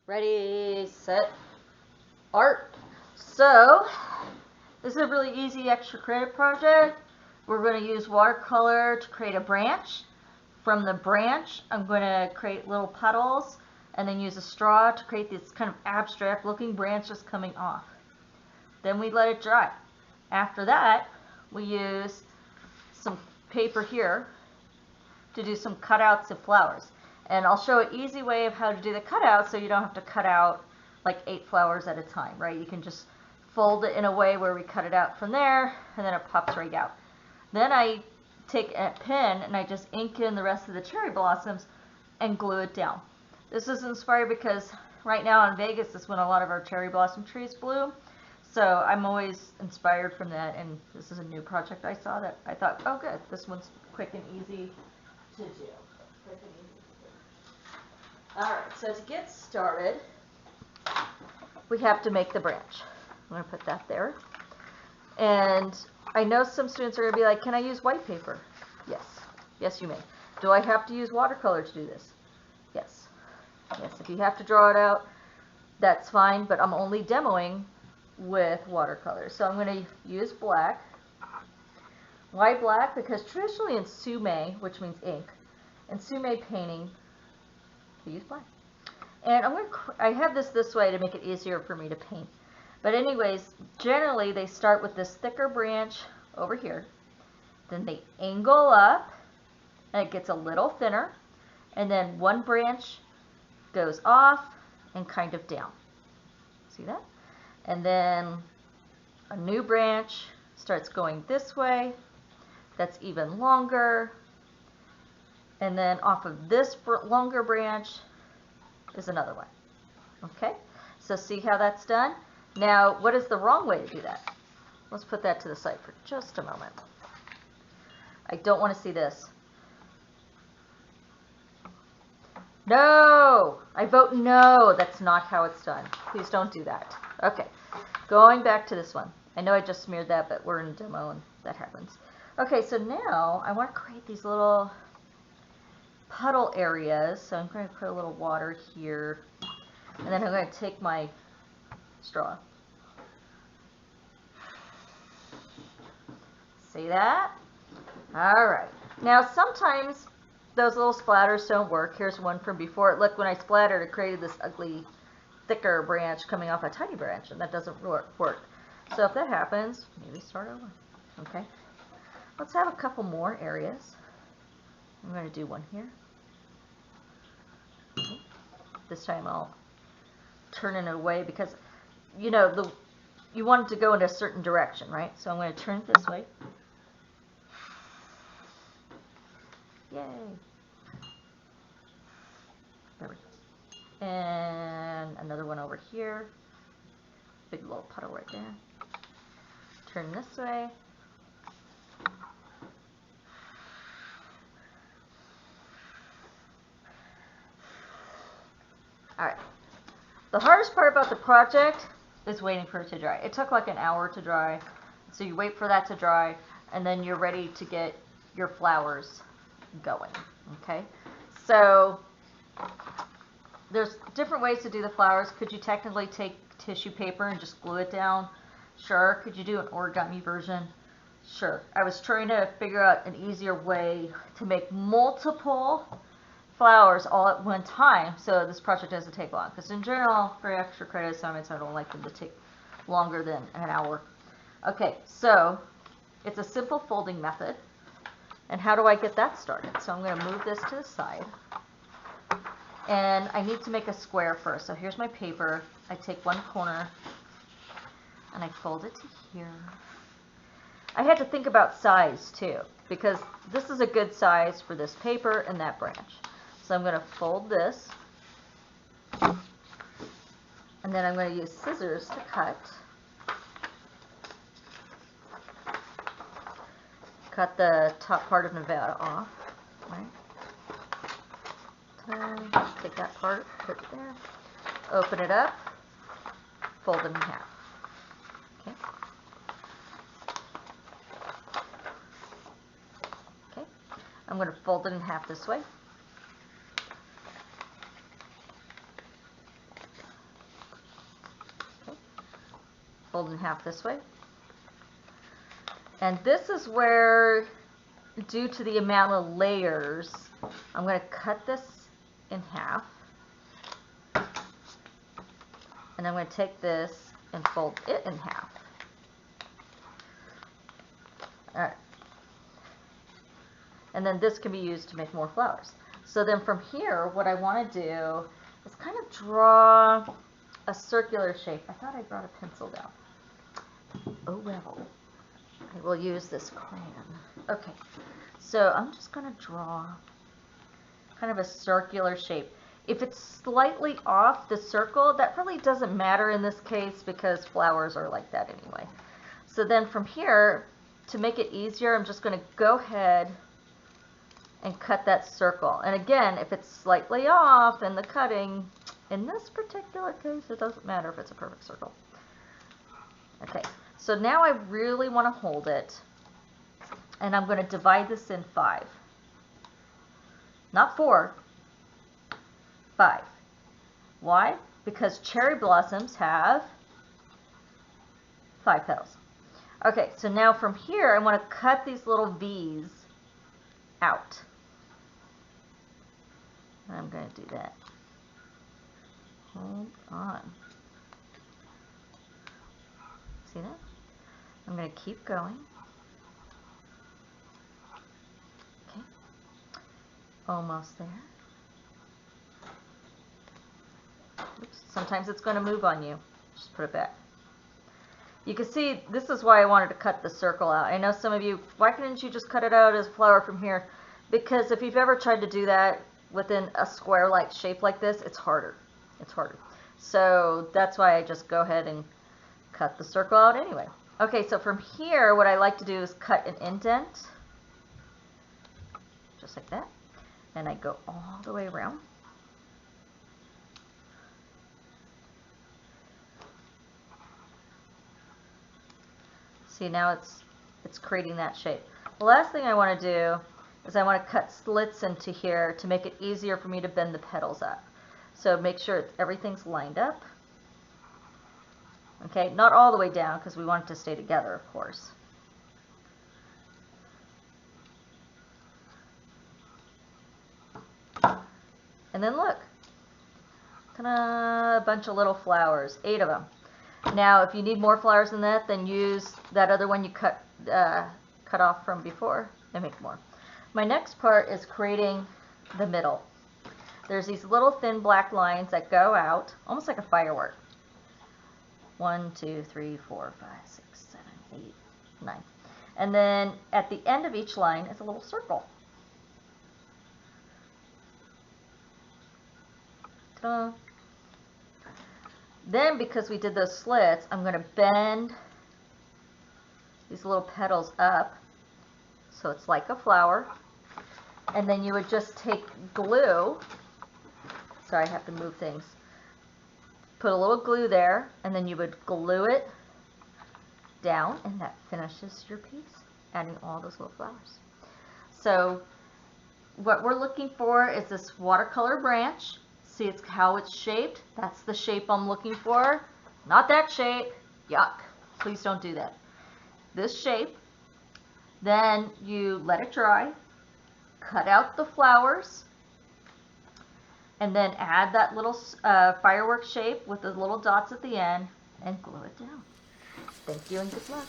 Ready, set, art. So, this is a really easy extra credit project. We're going to use watercolor to create a branch. From the branch, I'm going to create little puddles and then use a straw to create this kind of abstract looking branch just coming off. Then we let it dry. After that, we use some paper here to do some cutouts of flowers. And I'll show an easy way of how to do the cutout so you don't have to cut out like 8 flowers at a time, right? You can just fold it in a way where we cut it out from there and then it pops right out. Then I take a pen and I just ink in the rest of the cherry blossoms and glue it down. This is inspired because right now in Vegas is when a lot of our cherry blossom trees bloom. So I'm always inspired from that, and this is a new project I saw that I thought, oh good, this one's quick and easy to do. Alright, so to get started, we have to make the branch. I'm going to put that there. And I know some students are going to be like, can I use white paper? Yes. Yes, you may. Do I have to use watercolor to do this? Yes. Yes, if you have to draw it out, that's fine, but I'm only demoing with watercolor. So I'm going to use black. Why black? Because traditionally in sume, which means ink, in sume painting, we use black. And I have this way to make it easier for me to paint. But anyways, generally they start with this thicker branch over here. Then they angle up, and it gets a little thinner. And then one branch goes off and kind of down. See that? And then a new branch starts going this way. That's even longer. And then off of this longer branch is another one. Okay? So see how that's done? Now, what is the wrong way to do that? Let's put that to the side for just a moment. I don't want to see this. No! I vote no. That's not how it's done. Please don't do that. Okay. Going back to this one. I know I just smeared that, but we're in a demo and that happens. Okay, so now I want to create these little puddle areas. So I'm going to put a little water here. And then I'm going to take my straw. See that? Alright. Now sometimes those little splatters don't work. Here's one from before. Look, when I splattered, it created this ugly, thicker branch coming off a tiny branch, and that doesn't work. So if that happens, maybe start over. Okay? Let's have a couple more areas. I'm going to do one here. This time I'll turn it away because, you know, you want it to go in a certain direction, right? So I'm going to turn it this way. Yay. There we go. And another one over here. Big little puddle right there. Turn this way. Alright. The hardest part about the project is waiting for it to dry. It took like an hour to dry. So you wait for that to dry, and then you're ready to get your flowers going. Okay? So there's different ways to do the flowers. Could you technically take tissue paper and just glue it down? Sure. Could you do an origami version? Sure. I was trying to figure out an easier way to make multiple flowers all at one time, so this project doesn't take long. Because in general, for extra credit assignments, I don't like them to take longer than an hour. Okay, so it's a simple folding method. And how do I get that started? So I'm going to move this to the side. And I need to make a square first. So here's my paper. I take one corner and I fold it to here. I had to think about size too, because this is a good size for this paper and that branch. So I'm going to fold this, and then I'm going to use scissors to cut. Cut the top part of Nevada off, right? Take that part, put it there, open it up, fold it in half. Okay. Okay. I'm going to fold it in half this way. fold in half this way. And this is where, due to the amount of layers, I'm going to cut this in half. And I'm going to take this and fold it in half. All right. And then this can be used to make more flowers. So then from here, what I want to do is kind of draw a circular shape. I thought I brought a pencil down. Oh well. I will use this crayon. Okay, so I'm just going to draw kind of a circular shape. If it's slightly off the circle, that really doesn't matter in this case because flowers are like that anyway. So then from here, to make it easier, I'm just going to go ahead and cut that circle. And again, if it's slightly off in the cutting, in this particular case, it doesn't matter if it's a perfect circle. Okay, so now I really want to hold it, and I'm going to divide this in 5. Not 4, 5. Why? Because cherry blossoms have 5 petals. Okay, so now from here, I want to cut these little V's out. I'm going to do that. Hold on. See that? I'm going to keep going. Okay. Almost there. Oops. Sometimes it's going to move on you. Just put it back. You can see this is why I wanted to cut the circle out. I know some of you, why couldn't you just cut it out as a flower from here? Because if you've ever tried to do that within a square-like shape like this, it's harder. It's harder. So that's why I just go ahead and cut the circle out anyway. Okay, so from here, what I like to do is cut an indent, just like that, and I go all the way around. See, now it's creating that shape. The last thing I want to do is I want to cut slits into here to make it easier for me to bend the petals up. So make sure everything's lined up. Okay, not all the way down because we want it to stay together, of course. And then look, a bunch of little flowers, 8 of them. Now, if you need more flowers than that, then use that other one you cut off from before and make more. My next part is creating the middle. There's these little thin black lines that go out, almost like a firework. 1, 2, 3, 4, 5, 6, 7, 8, 9. And then at the end of each line is a little circle. Ta-da. Then, because we did those slits, I'm going to bend these little petals up so it's like a flower. And then you would just take glue. Sorry, I have to move things. Put a little glue there, and then you would glue it down, and that finishes your piece, adding all those little flowers. So what we're looking for is this watercolor branch. See how it's shaped? That's the shape I'm looking for. Not that shape. Yuck. Please don't do that. This shape. Then you let it dry. Cut out the flowers. And then add that little firework shape with the little dots at the end and glue it down. Thank you and good luck.